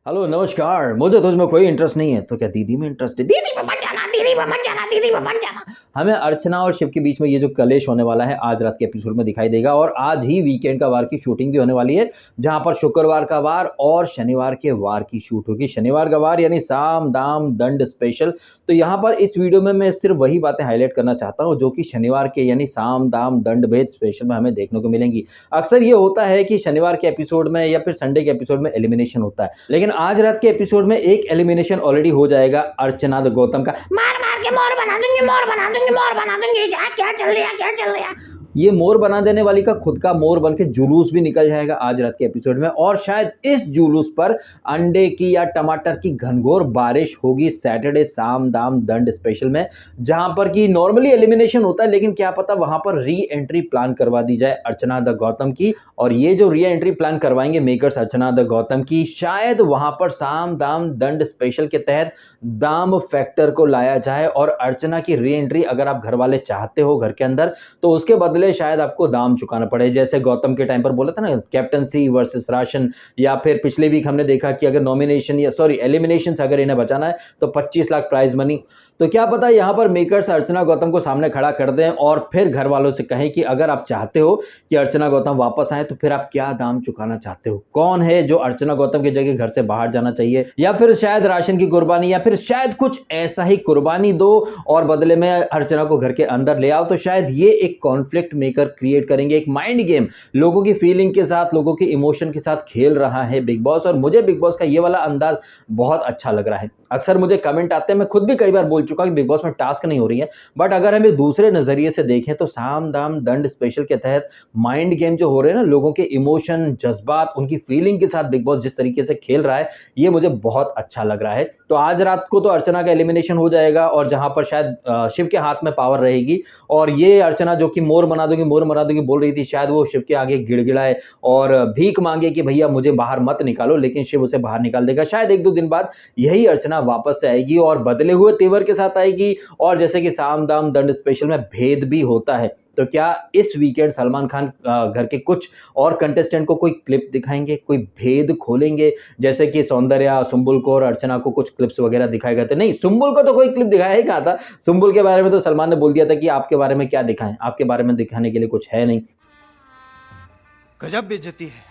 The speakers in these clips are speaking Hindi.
हेलो नमस्कार। मुझे तो इसमें कोई इंटरेस्ट नहीं है। तो क्या दीदी में इंटरेस्ट है? दीदी में मत जाना, दीदी में मत जाना, दीदी में मत जाना। हमें अर्चना और शिव के बीच में ये जो कलेश होने वाला है आज रात के एपिसोड में दिखाई देगा। और आज ही वीकेंड का वार की शूटिंग भी होने वाली है, जहां पर शुक्रवार का वार और शनिवार के वार की शूट होगी। शनिवार का वार यानी साम दाम दंड स्पेशल। तो यहाँ पर इस वीडियो में मैं सिर्फ वही बातें हाईलाइट करना चाहता हूँ जो कि शनिवार के यानी साम दाम दंड भेद स्पेशल में हमें देखने को मिलेंगी। अक्सर ये होता है कि शनिवार के एपिसोड में या फिर संडे के एपिसोड में एलिमिनेशन होता है, लेकिन आज रात के एपिसोड में एक एलिमिनेशन ऑलरेडी हो जाएगा अर्चना द गौतम का। मार मार के मोर बना दूंगी, मोर बना दूंगी, मोर बना दूंगी। क्या चल रहा है, क्या चल रहा है? ये मोर बना देने वाली का खुद का मोर बन के जुलूस भी निकल जाएगा आज रात के एपिसोड में। और शायद इस जुलूस पर अंडे की या टमाटर की घनघोर बारिश होगी सैटरडे साम दाम दंड स्पेशल में, जहां पर कि नॉर्मली एलिमिनेशन होता है, लेकिन क्या पता वहां पर री एंट्री प्लान करवा दी जाए अर्चना द गौतम की। और ये जो री एंट्री प्लान करवाएंगे मेकर्स अर्चना द गौतम की, शायद वहां पर साम दाम दंड स्पेशल के तहत दाम फैक्टर को लाया जाए। और अर्चना की री एंट्री अगर आप घर वाले चाहते हो घर के अंदर, तो उसके बदले शायद आपको दाम चुकाना पड़े। जैसे गौतम के टाइम पर बोला था ना, कैप्टनसी वर्सेस राशन, या फिर पिछले वीक हमने देखा कि अगर नॉमिनेशन या एलिमिनेशन से अगर इन्हें बचाना है तो 25 लाख प्राइज मनी। तो क्या पता यहां पर मेकर्स अर्चना गौतम को सामने खड़ा कर दें और फिर घर वालों से कहें कि अगर आप चाहते हो कि अर्चना गौतम वापस आए तो फिर आप क्या दाम चुकाना चाहते हो। कौन है जो अर्चना गौतम की जगह घर से बाहर जाना चाहिए, या फिर शायद राशन की कुर्बानी, या फिर शायद कुछ ऐसा ही कुर्बानी दो और बदले में अर्चना को घर के अंदर ले आओ। तो शायद ये एक कॉन्फ्लिक्ट मेकर क्रिएट करेंगे, एक माइंड गेम लोगों की फीलिंग के साथ, लोगों के इमोशन के साथ खेल रहा है बिग बॉस। और मुझे बिग बॉस का ये वाला अंदाज बहुत अच्छा लग रहा है। अक्सर मुझे कमेंट आते हैं, मैं खुद भी कई बार बोल चुका कि बिग बॉस में टास्क नहीं हो रही है, बट अगर हम एक दूसरे नजरिए से देखें तो साम दाम दंड स्पेशल के तहत माइंड गेम जो हो रहे हैं ना, लोगों के इमोशन, जज्बात, उनकी फीलिंग के साथ बिग बॉस जिस तरीके से खेल रहा है, ये मुझे बहुत अच्छा लग रहा है। तो आज रात को तो अर्चना का एलिमिनेशन हो जाएगा, और जहां पर शायद शिव के हाथ में पावर रहेगी। और ये अर्चना जो कि मोर बना दूंगी, मोर बना दूंगी बोल रही थी, शायद वो शिव के आगे गिड़गिड़ाए और भीख मांगे कि भैया मुझे बाहर मत निकालो, लेकिन शिव उसे बाहर निकाल देगा। शायद 1-2 दिन बाद यही अर्चना वापस से आएगी और बदले हुए तेवर के साथ आएगी। और जैसे कि साम दाम दंड स्पेशल में भेद भी होता है, तो क्या इस वीकेंड सलमान खान घर के कुछ और कंटेस्टेंट को कोई क्लिप दिखाएंगे, कोई भेद खोलेंगे? जैसे कि सौंदर्या, सुंबुल को और अर्चना को कुछ क्लिप्स वगैरह दिखाए गए थे। नहीं, सुंबुल को तो कोई क्लिप दिखाया ही कहा था। सुंबुल के बारे में तो सलमान ने बोल दिया था कि आपके बारे में क्या दिखाएं, आपके बारे में दिखाने के लिए कुछ है नहीं। गजब बेइज्जती है।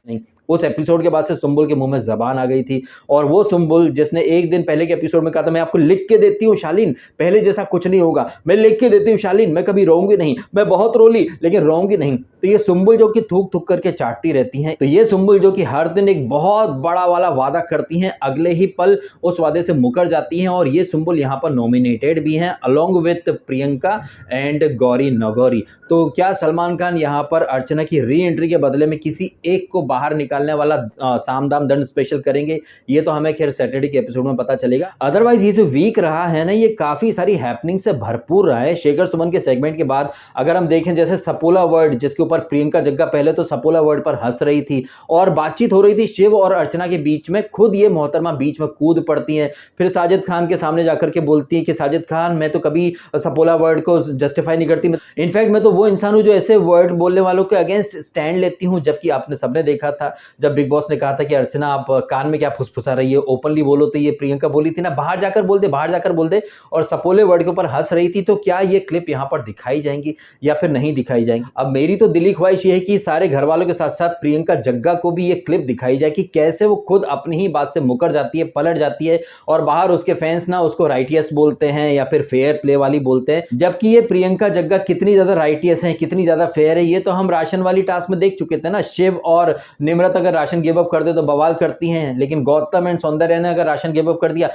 नहीं, उस एपिसोड के बाद से सुंबुल के मुंह में जबान आ गई थी। और वो सुंबुल जिसने एक दिन पहले के एपिसोड में कहा था, मैं आपको लिख के देती हूँ शालीन, पहले जैसा कुछ नहीं होगा, मैं लिख के देती हूँ शालीन, मैं कभी रोऊंगी नहीं, मैं बहुत रोली लेकिन रोऊंगी नहीं। तो ये सुंबुल जो कि थूक थूक करके चाटती रहती हैं, तो ये सुंबुल जो कि हर दिन एक बहुत बड़ा वाला वादा करती हैं, अगले ही पल उस वादे से मुकर जाती हैं। और ये सुंबुल यहाँ पर नॉमिनेटेड भी हैं along with Priyanka and Gauri Nagauri. तो क्या सलमान खान यहाँ पर अर्चना की री एंट्री के बदले में किसी एक को बाहर निकालने वाला साम दाम दंड स्पेशल करेंगे? ये तो हमें खैर सैटरडे के एपिसोड में पता चलेगा। अदरवाइज ये जो वीक रहा है ना, ये काफी सारी हैपनिंग से भरपूर रहा है। शेखर सुमन के सेगमेंट के बाद अगर हम देखें, जैसे सपोला वर्ड, जिसके ऊपर प्रियंका जग्गा पहले तो सपोला वर्ड पर हंस रही थी और बातचीत हो रही थी शिव और अर्चना के बीच में, खुद ये मोहतरमा बीच में कूद पड़ती हैं। फिर साजिद खान के सामने जाकर के बोलती है कि साजिद खान, मैं तो कभी सपोला वर्ड को जस्टिफाई नहीं करती, इनफैक्ट मैं तो वो इंसान हूं जो ऐसे वर्ड बोलने वालों के अगेंस्ट स्टैंड लेती हूं। जबकि आपने सबने देखा था जब बिग बॉस ने कहा था कि अर्चना आप कान में क्या फुसफुसा रही है, ओपनली बोलो, तो ये प्रियंका बोली थी ना, बाहर जाकर बोल दे, बाहर जाकर बोल दे, और सपोले वर्ड के ऊपर हंस रही थी। तो क्या ये क्लिप यहां पर दिखाई जाएंगी या फिर नहीं दिखाई जाएंगी? अब मेरी तो दिली ख्वाहिश ये है कि सारे घर वालों के साथ साथ प्रियंका जग्गा को भी ये क्लिप दिखाई जाए कि कैसे वो खुद अपनी ही बात से मुकर जाती है, पलट जाती है, और बाहर उसके फैंस ना उसको राइटियस बोलते हैं या फिर फेयर प्ले वाली बोलते हैं। जबकि ये प्रियंका जग्गा कितनी ज्यादा राइटियस है, कितनी ज्यादा फेयर है, ये तो हम राशन वाली टास्क में देख चुके थे ना। शिव और निम्रत अगर राशन गिव अप कर दे तो बवाल करती हैं, लेकिन गौतम एंड सौंदर्या ने अगर राशन गिव अप कर दिया,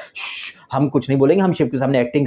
हम कुछ नहीं बोलेंगे, हम शिव के सामने एक्टिंग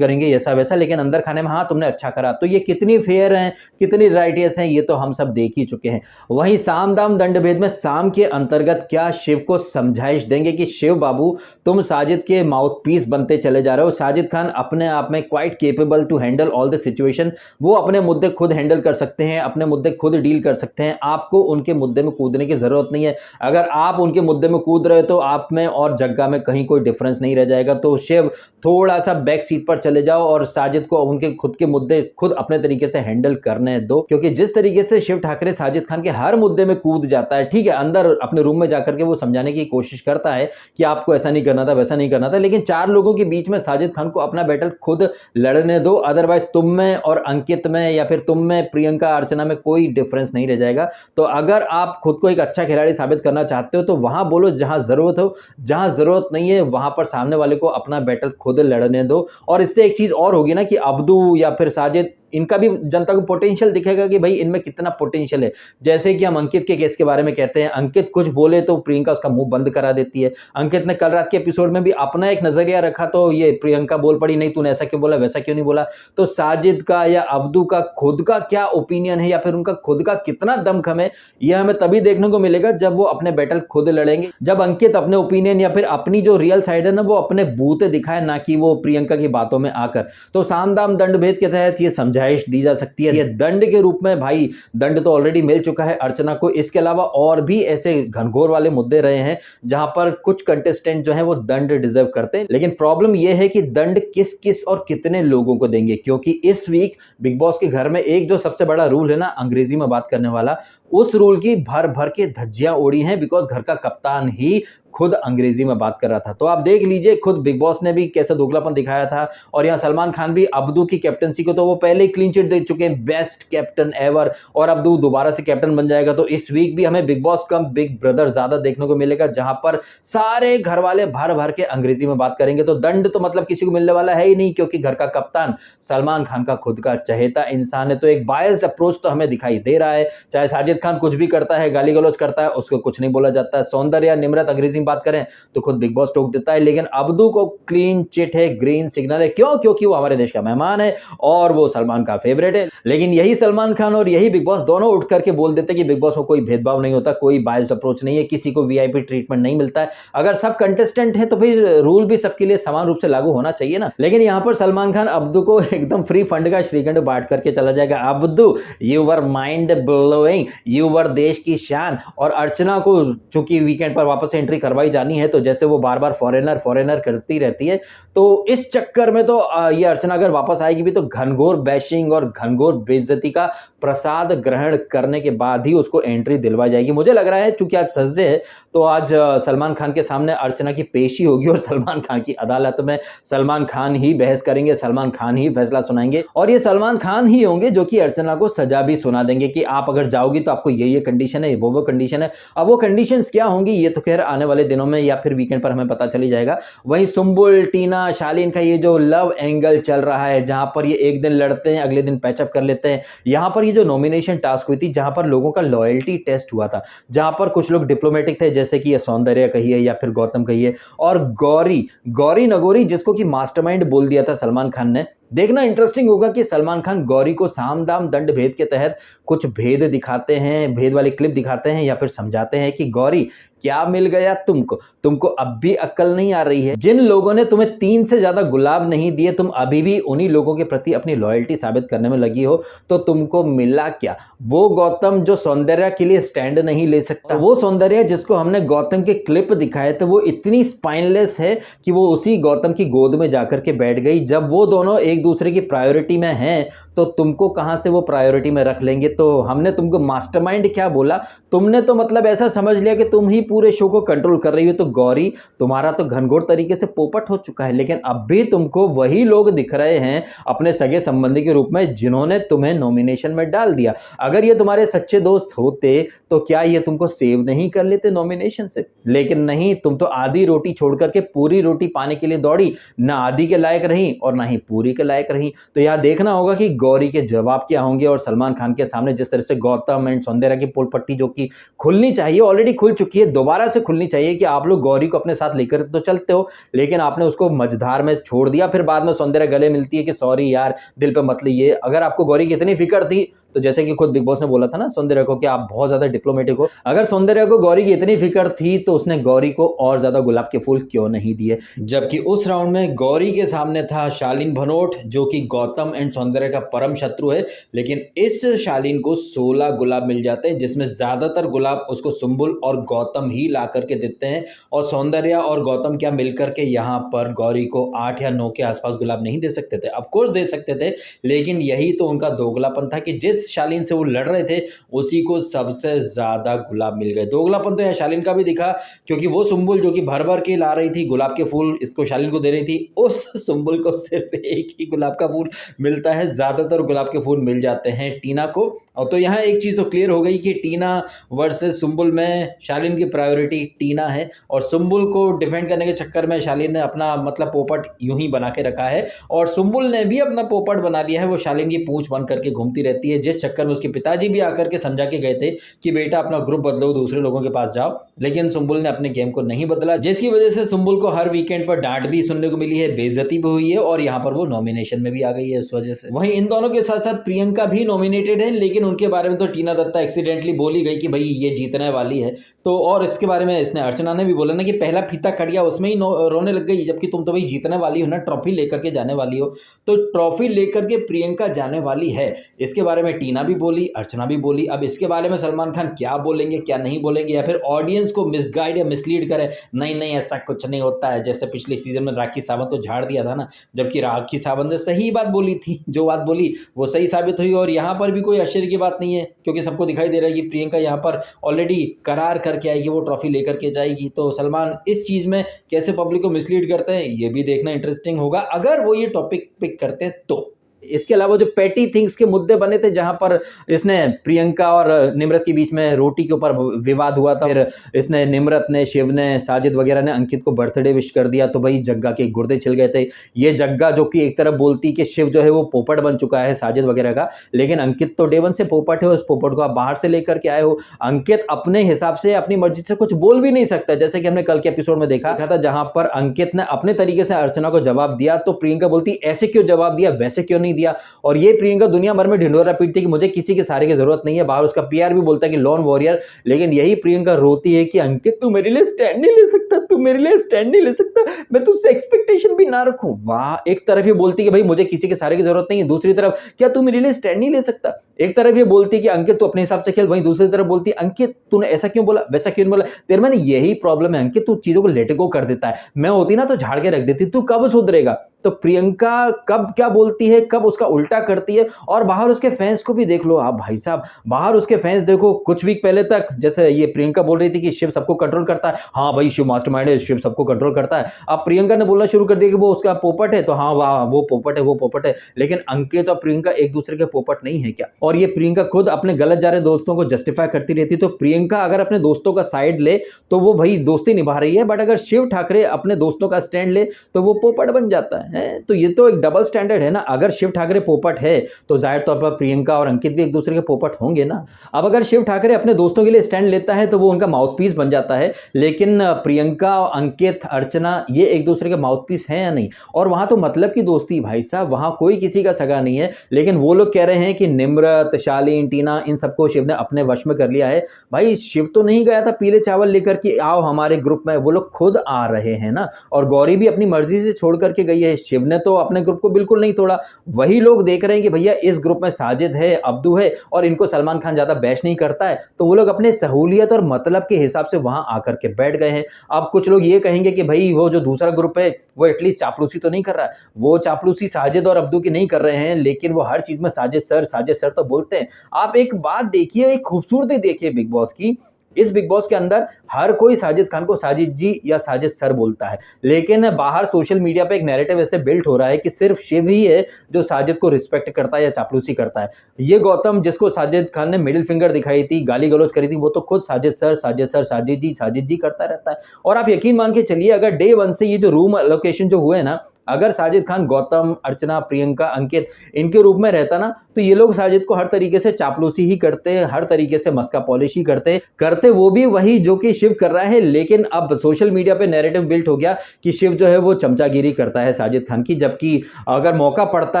करेंगे ऐसा वैसा, लेकिन अंदर खाने में हाँ तुमने अच्छा करा। तो ये कितनी फेयर हैं, कितनी राइटियस हैं, ये तो हम सब देख ही चुके हैं। वहीं साम दाम दंड भेद में साम के अंतर्गत क्या शिव को समझाइश देंगे कि शिव बाबू तुम साजिद के माउथ पीस बनते चले जा रहे हो। साजिद खान अपने आप में quite capable to handle all the situation, वो अपने मुद्दे खुद हैंडल कर सकते हैं, अपने मुद्दे खुद डील कर सकते हैं, आपको उनके मुद्दे में कूदने की जरूरत नहीं है। अगर आप उनके मुद्दे में कूद रहे हो तो आप में और जग्गा में कहीं कोई डिफरेंस नहीं रह जाएगा तो शिव थोड़ा सा बैक सीट पर चले जाओ और साजिद को उनके खुद के मुद्दे खुद अपने तरीके से हैंडल करने दो, क्योंकि जिस तरीके से शिव ठाकरे साजिद खान के हर मुद्दे में कूद जाता है, ठीक है अंदर अपने रूम में जाकर के वो समझाने की कोशिश करता है कि आपको ऐसा नहीं करना था, वैसा नहीं करना था, लेकिन 4 लोगों के बीच में साजिद खान को अपना बैटल खुद लड़ने दो। अदरवाइज तुम में और अंकित में या फिर तुम में प्रियंका अर्चना में कोई डिफरेंस नहीं रह जाएगा। तो अगर आप खुद को एक अच्छा खिलाड़ी साबित करना चाहते हो तो वहां बोलो जहां जरूरत हो, जहां जरूरत नहीं है वहां पर सामने वाले को अपना बैटल खुद लड़ने दो। और इससे एक चीज और होगी ना कि अब्दू या फिर साजिद, इनका भी जनता को पोटेंशियल दिखेगा कि भाई इनमें कितना पोटेंशियल है। जैसे कि हम अंकित के केस के बारे में कहते हैं, अंकित कुछ बोले तो प्रियंका उसका मुंह बंद करा देती है। अंकित ने कल रात के एपिसोड में भी अपना एक नजरिया रखा तो ये प्रियंका बोल पड़ी, नहीं तूने ऐसा क्यों बोला, वैसा क्यों नहीं बोला। तो साजिद का या अब्दू का खुद का क्या ओपिनियन है या फिर उनका खुद का कितना दमखम है, यह हमें तभी देखने को मिलेगा जब वो अपने बैटल खुद लड़ेंगे, जब अंकित अपने ओपिनियन या फिर अपनी जो रियल साइड है ना वो अपने बूते दिखाए, ना कि वो प्रियंका की बातों में आकर। तो साम दाम दंड भेद के तहत ये समझाइश दी जा सकती है। ये दंड के रूप में भाई दंड तो ऑलरेडी मिल चुका है अर्चना को, इसके अलावा और भी ऐसे घनघोर वाले मुद्दे रहे हैं जहां पर कुछ कंटेस्टेंट जो है वो दंड डिजर्व करते हैं। लेकिन प्रॉब्लम यह है कि दंड किस किस और कितने लोगों को देंगे, क्योंकि इस वीक बिग बॉस के घर में एक जो सबसे बड़ा रूल है ना अंग्रेजी में बात करने वाला, उस रूल की भर भर के धज्जियां उड़ी हैं, बिकॉज घर का कप्तान ही खुद अंग्रेजी में बात कर रहा था। तो आप देख लीजिए खुद बिग बॉस ने भी कैसे दोगलापन दिखाया था। और यहाँ सलमान खान भी अब्दू की कैप्टनसी को तो वो पहले ही क्लीन चिट दे चुके हैं, बेस्ट कैप्टन एवर, और अब्दू दोबारा से कैप्टन बन जाएगा। तो इस वीक भी हमें बिग बॉस कम बिग ब्रदर ज्यादा देखने को मिलेगा, जहां पर सारे घर वाले भर भर के अंग्रेजी में बात करेंगे। तो दंड तो मतलब किसी को मिलने वाला है ही नहीं, क्योंकि घर का कप्तान सलमान खान का खुद का चहेता इंसान है। तो एक बायस्ड अप्रोच तो हमें दिखाई दे रहा है। चाहे साजिद खान कुछ भी करता है, गाली गलौज करता है, उसको कुछ नहीं बोला जाता है। सौंदर्य या निम्रत अंग्रेजी में बात करें तो खुद बिग बॉस टोक देता है, लेकिन अब्दू को क्लीन चिट है, ग्रीन सिग्नल है। क्यों? क्योंकि वो हमारे देश का मेहमान है और वो सलमान का फेवरेट है। लेकिन यही सलमान खान और यही बिग बॉस दोनों उठ करके बोल देते कि बिग बॉस में कोई भेदभाव नहीं होता, कोई बायस्ड अप्रोच नहीं है, किसी को वीआईपी ट्रीटमेंट नहीं मिलता है। अगर सब कंटेस्टेंट है तो फिर रूल भी सबके लिए समान रूप से लागू होना चाहिए ना। लेकिन यहां पर सलमान खान अब्दू को एकदम फ्री फंड का श्रीखंड बांट करके चला जाएगा। Abdu you were mind blowing, you were देश की शान। और अर्चना को चूंकि वीकेंड पर वापस एंट्री करवाई जानी है, तो जैसे वो बार बार फॉरेनर फॉरेनर करती रहती है, तो इस चक्कर में तो ये अर्चना अगर वापस आएगी भी तो घनघोर बैशिंग और घनघोर बेइज्जती का प्रसाद ग्रहण करने के बाद ही उसको एंट्री दिलवाई जाएगी। मुझे लग रहा है चूंकि आज थर्सडे है तो आज सलमान खान के सामने अर्चना की पेशी होगी और सलमान खान की अदालत में सलमान खान ही बहस करेंगे, सलमान खान ही फैसला सुनाएंगे। और ये सलमान खान ही होंगे जो कि अर्चना को सजा भी सुना देंगे कि आप अगर जाओगी तो आपको ये कंडीशन है, वो कंडीशन है। अब वो कंडीशंस क्या होंगी ये तो खैर आने वाले दिनों में या फिर वीकेंड पर हमें पता चली जाएगा। वहीं सुंबुल, टीना, शालीन का ये जो लव एंगल चल रहा है, जहां पर ये एक दिन लड़ते हैं अगले दिन पैचअप कर लेते हैं, यहां पर ये जो नॉमिनेशन टास्क हुई थी जहां पर लोगों का लॉयल्टी टेस्ट हुआ था, जहां पर कुछ लोग डिप्लोमेटिक थे जैसे कि ये सौंदर्य कहिए या फिर गौतम कहिए, और गौरी नगौरी जिसको कि मास्टरमाइंड बोल दिया था सलमान खान ने। देखना इंटरेस्टिंग होगा कि सलमान खान गौरी को साम दाम दंड भेद के तहत कुछ भेद दिखाते हैं, भेद वाली क्लिप दिखाते हैं या फिर समझाते हैं कि गौरी क्या मिल गया तुमको अब भी अक्ल नहीं आ रही है। जिन लोगों ने तुम्हें 3 से ज्यादा गुलाब नहीं दिए, तुम अभी भी उन्हीं लोगों के प्रति अपनी लॉयल्टी साबित करने में लगी हो, तो तुमको मिला क्या? वो गौतम जो सौंदर्य के लिए स्टैंड नहीं ले सकता, वो सौंदर्य जिसको हमने गौतम के क्लिप दिखाए थे, वो इतनी स्पाइनलेस है कि वो उसी गौतम की गोद में जाकर के बैठ गई। जब वो दोनों एक दूसरे की प्रायोरिटी में हैं तो तुमको कहां से वो प्रायोरिटी में रख लेंगे? तो हमने तुमको मास्टरमाइंड क्या बोला, तुमने तो मतलब ऐसा समझ लिया कि तुम ही पूरे शो को कंट्रोल कर रही हो। तो गौरी तुम्हारा तो घनघोर तरीके से पोपट हो चुका है, लेकिन अब भी तुमको वही लोग दिख रहे हैं अपने सगे संबंधी के रूप में जिन्होंने तुम्हें नॉमिनेशन में डाल दिया। अगर ये तुम्हारे सच्चे दोस्त होते तो क्या ये तुमको सेव नहीं कर लेते नॉमिनेशन से? लेकिन नहीं, तुम तो आधी रोटी छोड़ करके पूरी रोटी पाने के लिए दौड़ी, ना आधी के लायक रही और ना ही पूरी के लायक रही। तो यहां देखना होगा कि गौरी के जवाब क्या होंगे। और सलमान खान के सामने जिस तरह से गौतम एंड सौंदर्य की पोल पट्टी जो कि खुलनी चाहिए, ऑलरेडी खुल चुकी है, दोबारा से खुलनी चाहिए कि आप लोग गौरी को अपने साथ लेकर तो चलते हो, लेकिन आपने उसको मझधार में छोड़ दिया। फिर बाद में सौंदर्य गले मिलती है कि सॉरी यार, दिल पे मत लीजिए। अगर आपको गौरी की इतनी फिक्र थी तो जैसे कि खुद बिग बॉस ने बोला था ना सौंदर्या को कि आप बहुत ज्यादा डिप्लोमेटिक हो, अगर सौंदर्या को गौरी की इतनी फिक्र थी तो उसने गौरी को और ज्यादा गुलाब के फूल क्यों नहीं दिए। जबकि उस राउंड में गौरी के सामने था शालीन भनोट जो कि गौतम एंड सौंदर्या का परम शत्रु है, लेकिन इस शालीन को 16 गुलाब मिल जाते हैं जिसमें ज्यादातर गुलाब उसको सुंबुल और गौतम ही ला करके देते हैं, और सौंदर्या और गौतम क्या मिलकर के यहाँ पर गौरी को 8 या 9 के आसपास गुलाब नहीं दे सकते थे। ऑफ कोर्स दे सकते थे, लेकिन यही तो उनका दोगलापन था कि जिस शालीन से वो लड़ रहे थे उसी को सबसे ज्यादा गुलाब मिल गए। दोगलापन तो यहाँ शालीन का भी दिखा, क्योंकि वो सुंबुल जो कि भर भर के ला रही थी गुलाब के फूल, इसको शालीन को दे रही थी, उस सुंबुल को सिर्फ एक ही गुलाब का फूल मिलता है, ज्यादातर गुलाब के फूल मिल जाते हैं टीना को। और तो यहाँ एक चीज तो क्लियर हो गई कि टीना वर्सेस सुंबुल में शालीन की प्रायोरिटी टीना है, और सुंबुल को डिफेंड करने के चक्कर में शालीन ने अपना मतलब पोपट यूं ही बना के रखा है, और सुंबुल ने भी अपना पोपट बना लिया है। वो शालीन की पूंछ बन करके घूमती रहती है, जिस चक्कर में उसके पिताजी भी आकर के समझा के गए थे कि बेटा अपना ग्रुप बदलो, दूसरे लोगों के पास जाओ, लेकिन सुंबुल ने अपने गेम को नहीं बदला, जिसकी वजह से सुंबुल को हर वीकेंड पर डांट भी सुनने को मिली है, बेइज्जती भी हुई है, और यहाँ पर वो नॉमिनेशन में भी आ गई है इस वजह से। वहीं इन दोनों के साथ साथ प्रियंका भी नॉमिनेटेड है, लेकिन उनके बारे में तो टीना दत्ता एक्सीडेंटली बोली गई कि भाई ये जीतने वाली है। तो और इसके बारे में इसने अर्चना ने भी बोला ना कि पहला फीता कट गया उसमें ही रोने लग गई, जबकि तुम तो भाई जीतने वाली हो ना, ट्रॉफी लेकर के जाने वाली हो। तो ट्रॉफी लेकर के प्रियंका जाने वाली है, इसके बारे में टीना भी बोली, अर्चना भी बोली। अब इसके बारे में सलमान खान क्या बोलेंगे क्या नहीं बोलेंगे, या फिर ऑडियंस को मिसगाइड या मिसलीड करें, नहीं नहीं ऐसा कुछ नहीं होता है, जैसे पिछले सीजन में राखी सावंत को झाड़ दिया था ना, जबकि राखी सावंत ने सही बात बोली थी, जो बात बोली वो सही साबित हुई। और यहाँ पर भी कोई आश्चर्य की बात नहीं है, क्योंकि सबको दिखाई दे रहा है कि प्रियंका यहाँ पर ऑलरेडी करार करके आएगी, वो ट्रॉफी लेकर के जाएगी। तो सलमान इस चीज में कैसे पब्लिक को मिसलीड करते हैं ये भी देखना इंटरेस्टिंग होगा, अगर वो ये टॉपिक पिक करते हैं तो। इसके अलावा जो पेटी थिंग्स के मुद्दे बने थे, जहां पर इसने प्रियंका और निम्रत के बीच में रोटी के ऊपर विवाद हुआ था, फिर इसने निम्रत ने, शिव ने, साजिद वगैरह ने अंकित को बर्थडे विश कर दिया, तो भाई जग्गा के गुर्दे छिल गए थे। ये जग्गा जो कि एक तरफ बोलती कि शिव जो है वो पोपट बन चुका है साजिद वगैरह का, लेकिन अंकित तो डे वन से पोपट है, उस पोपट को आप बाहर से लेकर के आए हो। अंकित अपने हिसाब से अपनी मर्जी से कुछ बोल भी नहीं सकता, जैसे कि हमने कल के एपिसोड में देखा था, जहां पर अंकित ने अपने तरीके से अर्चना को जवाब दिया, तो प्रियंका बोलती ऐसे क्यों जवाब दिया, वैसे क्यों नहीं दिया। और ये प्रियंका दुनिया भर में ढिंढोरा पीटती कि मुझे किसी के सहारे की जरूरत नहीं है, बाहर उसका पीआर भी बोलता है कि लॉन वॉरियर, लेकिन यही प्रियंका रोती है कि अंकित तू मेरे लिए स्टैंड नहीं ले सकता, तू मेरे लिए स्टैंड नहीं ले सकता, मैं तुझसे एक्सपेक्टेशन भी ना रखूं। वाह, एक तरफ ये बोलती है कि भाई मुझे किसी के सहारे की जरूरत नहीं है, दूसरी तरफ क्या तू मेरे लिए स्टैंड नहीं ले सकता। एक तरफ ये बोलती है कि अंकित तू अपने हिसाब से खेल, वहीं दूसरी तरफ बोलती है अंकित तूने ऐसा क्यों बोला, वैसा क्यों बोला, तेरे में यही प्रॉब्लम है अंकित, तू चीजों को लेट गो कर देता है, मैं होती ना तो झाड़ के रख देती, तू कब सुधरेगा। तो प्रियंका कब क्या बोलती है, कब उसका उल्टा करती है। और बाहर उसके फैंस को भी देख लो आप भाई साहब, बाहर उसके फैंस देखो, कुछ वीक पहले तक जैसे ये प्रियंका बोल रही थी कि शिव सबको कंट्रोल करता है, हाँ भाई शिव मास्टरमाइंड है, शिव सबको कंट्रोल करता है। अब प्रियंका ने बोलना शुरू कर दिया कि वो उसका पोपट है, तो हाँ वाह वो पोपट है, वो पोपट है, लेकिन अंकित और प्रियंका एक दूसरे के पोपट नहीं है क्या। और ये प्रियंका खुद अपने गलत जा रहे दोस्तों को जस्टिफाई करती रहती, तो प्रियंका अगर अपने दोस्तों का साइड ले तो वो भाई दोस्ती निभा रही है, बट अगर शिव ठाकरे अपने दोस्तों का स्टैंड ले तो वो पोपट बन जाता है। तो ये तो डबल स्टैंडर्ड है ना। अगर शिव ठाकरे पोपट है तो जाहिर तौर पर प्रियंका और अंकित भी एक दूसरे के पोपट होंगे ना। अब अगर शिव ठाकरे अपने दोस्तों के लिए स्टैंड लेता है तो वो उनका माउथपीस बन जाता है, लेकिन प्रियंका और अंकित, अर्चना ये एक दूसरे के माउथपीस हैं या नहीं। और वहां तो मतलब की दोस्ती भाई साहब, वहां कोई किसी का सगा नहीं है, लेकिन वो लोग कह रहे हैं कि निम्रत, शालीन, टीना इन सबको शिव ने अपने वश में कर लिया है। भाई शिव तो नहीं गया था पीले चावल लेकर कि आओ हमारे ग्रुप में, वो लोग खुद आ रहे हैं ना। और गौरी भी अपनी मर्जी से छोड़ करके गई है, शिव ने तो अपने ग्रुप को बिल्कुल नहीं तोड़ा। वही लोग देख रहे हैं कि भैया इस ग्रुप में साजिद है, अब्दू है, और इनको सलमान खान ज्यादा बैश नहीं करता है, तो वो लोग अपने सहूलियत और मतलब के हिसाब से वहां आकर के बैठ गए हैं। अब कुछ लोग ये कहेंगे कि भाई वो जो दूसरा ग्रुप है वो एटलीस्ट चापलूसी तो नहीं कर रहा है। वो चापलूसी साजिद और अब्दू की नहीं कर रहे हैं, लेकिन वो हर चीज में साजिद सर तो बोलते हैं। आप एक बात देखिए, एक खूबसूरती देखिए बिग बॉस की। इस बिग बॉस के अंदर हर कोई साजिद खान को साजिद जी या साजिद सर बोलता है, लेकिन बाहर सोशल मीडिया पे एक नैरेटिव ऐसे बिल्ट हो रहा है कि सिर्फ शिव ही है जो साजिद को रिस्पेक्ट करता है या चापलूसी करता है। ये गौतम जिसको साजिद खान ने मिडिल फिंगर दिखाई थी, गाली गलौज करी थी, वो तो खुद साजिद सर, साजिद जी करता रहता है। और आप यकीन मान के चलिए, अगर डे वन से ये जो रूम एलोकेशन जो हुए ना, अगर साजिद खान गौतम, अर्चना, प्रियंका, अंकित इनके रूप में रहता ना, तो ये लोग साजिद को हर तरीके से चापलूसी ही करते, हर तरीके से मस्का पॉलिश ही करते करते वो भी वही जो कि शिव कर रहा है, लेकिन अब सोशल मीडिया पे नैरेटिव बिल्ट हो गया कि शिव जो है वो चमचागिरी करता है साजिद खान की, जबकि अगर मौका पड़ता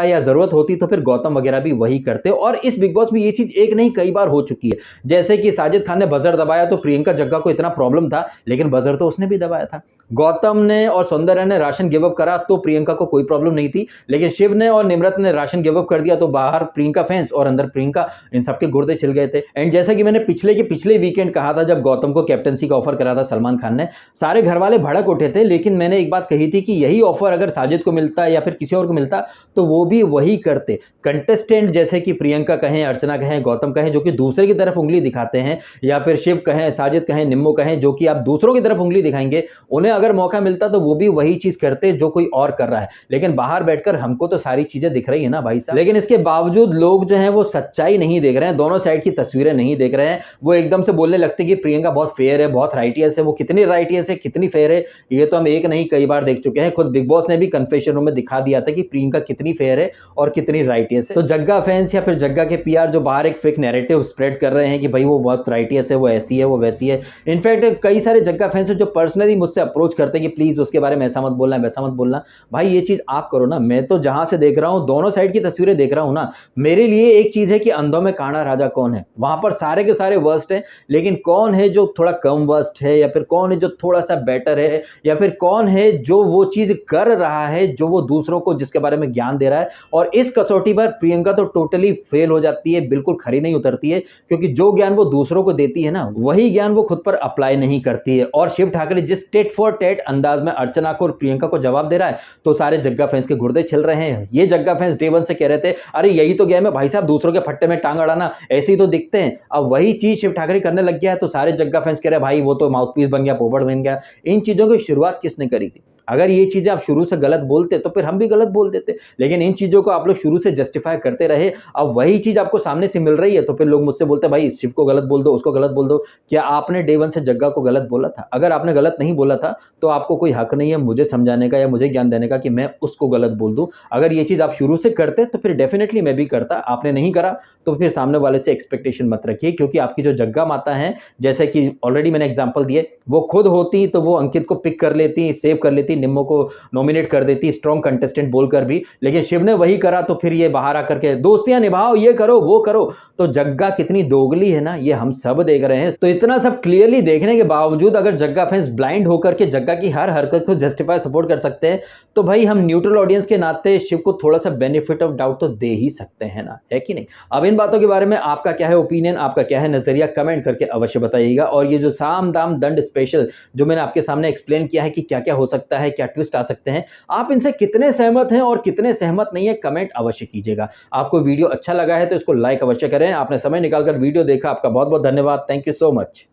है या जरूरत होती तो फिर गौतम वगैरह भी वही करते। और इस बिग बॉस में ये चीज एक नहीं कई बार हो चुकी है, जैसे कि साजिद खान ने बजर दबाया तो प्रियंका जग्गा को इतना प्रॉब्लम था, लेकिन बजर तो उसने भी दबाया था। गौतम ने और सौंदर्या ने राशन गिव अप करा तो प्रियंका को कोई प्रॉब्लम नहीं थी, लेकिन शिव ने और निम्रत ने राशन गिव अप कर दिया तो बाहर प्रियंका फैंस और अंदर प्रियंका, इन सबके गुर्दे छिल गए थे। एंड जैसा कि मैंने पिछले वीकेंड कहा था, जब गौतम को कैप्टनसी का ऑफर करा था सलमान खान ने, सारे घर वाले भड़क उठे थे, लेकिन मैंने एक बात कही थी कि यही ऑफर अगर साजिद को मिलता या फिर किसी और को मिलता तो वो भी वही करते। कंटेस्टेंट जैसे कि प्रियंका कहें, अर्चना कहें, गौतम कहें, जो कि दूसरे की तरफ उंगली दिखाते हैं, या फिर शिव कहें, साजिद कहें, निम्मो कहें, जो कि आप दूसरों की तरफ उंगली दिखाएंगे, उन्हें अगर मौका मिलता तो वो भी वही चीज करते जो कोई और कर रहा है। लेकिन बाहर बैठकर हमको तो सारी चीजें दिख रही है ना भाई साहब, लेकिन इसके बावजूद लोग जो हैं वो सच्चाई नहीं देख रहे हैं, दोनों साइड की तस्वीरें नहीं देख रहे हैं। वो एकदम से बोलने लगते हैं कि प्रियंका बहुत फेयर है, बहुत राइटियस है। वो कितनी राइटियस है, कितनी फेयर है, ये तो हम एक नहीं कई बार देख चुके हैं। खुद बिग बॉस ने भी कन्फेशन रूम में दिखा दिया था कि प्रियंका कितनी फेयर है और कितनी राइटियस है। तो जग्गा फैंस या फिर जग्गा के पीआर जो बाहर एक फेक नैरेटिव स्प्रेड कर रहे हैं कि भाई वो बहुत राइटियस है, वो ऐसी है, वो वैसी है। इनफैक्ट कई सारे जग्गा फैंस जो पर्सनली मुझसे अप्रोच करते हैं कि प्लीज उसके बारे में ऐसा मत बोलना, वैसा मत बोलना। भाई ये चीज आप करो ना, मैं तो जहां से देख रहा हूं दोनों साइड की तस्वीरें देख रहा हूं ना। मेरे लिए एक चीज है कि अंधों में काना राजा कौन है, वहां पर सारे के सारे वर्स्ट हैं, लेकिन कौन है जो थोड़ा कम वर्स्ट है, या फिर कौन है जो थोड़ा सा बेटर है, या फिर कौन है जो वो चीज कर रहा है जो वो दूसरों को जिसके बारे में ज्ञान दे रहा है। और इस कसौटी पर प्रियंका तो टोटली फेल हो जाती है, बिल्कुल खरी नहीं उतरती है, क्योंकि जो ज्ञान वो दूसरों को देती है ना, वही ज्ञान वो खुद पर अप्लाई नहीं करती है। और शिव ठाकरे जिस टेट फॉर टेट अंदाज में अर्चना को और प्रियंका को जवाब दे रहा है, तो सारे जग्गा फैंस के गुर्दे छिल रहे हैं। ये जग्गा फैंस डे वन से कह रहे थे अरे यही तो गेम है भाई साहब, दूसरों के फट्टे में टांग अड़ाना, ऐसे ही तो दिखते हैं। अब वही चीज शिव ठाकरे करने लग गया है, तो सारे जग्गा फैंस कह रहे हैं भाई वो तो माउथपीस बन गया, पोपट बन गया। इन चीजों की शुरुआत किसने करी थी? अगर ये चीजें आप शुरू से गलत बोलते तो फिर हम भी गलत बोल देते, लेकिन इन चीजों को आप लोग शुरू से जस्टिफाई करते रहे। अब वही चीज आपको सामने से मिल रही है तो फिर लोग मुझसे बोलते भाई शिव को गलत बोल दो, उसको गलत बोल दो। क्या आपने डे वन से जग्गा को गलत बोला था? अगर आपने गलत नहीं बोला था तो आपको कोई हक नहीं है मुझे समझाने का या मुझे ज्ञान देने का कि मैं उसको गलत बोल दूं। अगर ये चीज आप शुरू से करते तो फिर डेफिनेटली मैं भी करता। आपने नहीं करा तो फिर सामने वाले से एक्सपेक्टेशन मत रखिए, क्योंकि आपकी जो जग्गा माता है, जैसे कि ऑलरेडी मैंने एग्जांपल दिए, वो खुद होती तो वो अंकित को पिक कर लेती, सेव कर लेती, निम्मो को नॉमिनेट कर देती स्ट्रॉन्ग कंटेस्टेंट बोलकर भी। लेकिन शिव ने वही करा तो फिर ये बाहर आकर के दोस्तियां निभाओ, ये करो वो करो। तो जग्गा कितनी दोगली है ना, ये हम सब देख रहे हैं। तो इतना सब क्लियरली देखने के बावजूद अगर जग्गा फैंस ब्लाइंड होकर के जग्गा की हर हरकत को जस्टिफाई सपोर्ट कर सकते हैं, तो भाई हम न्यूट्रल ऑडियंस के नाते शिव को थोड़ा सा बेनिफिट ऑफ डाउट तो दे ही सकते हैं ना, है कि नहीं? अब इन बातों के बारे में आपका क्या है ओपिनियन, आपका क्या है नजरिया, कमेंट करके अवश्य बताइएगा। और ये जो साम दाम दंड स्पेशल जो मैंने आपके सामने एक्सप्लेन किया है कि क्या क्या हो सकता है, क्या ट्विस्ट आ सकते हैं, आप इनसे कितने सहमत हैं और कितने सहमत नहीं है, कमेंट अवश्य कीजिएगा। आपको वीडियो अच्छा लगा है तो इसको लाइक अवश्य करें। आपने समय निकालकर वीडियो देखा, आपका बहुत बहुत धन्यवाद। Thank you so much.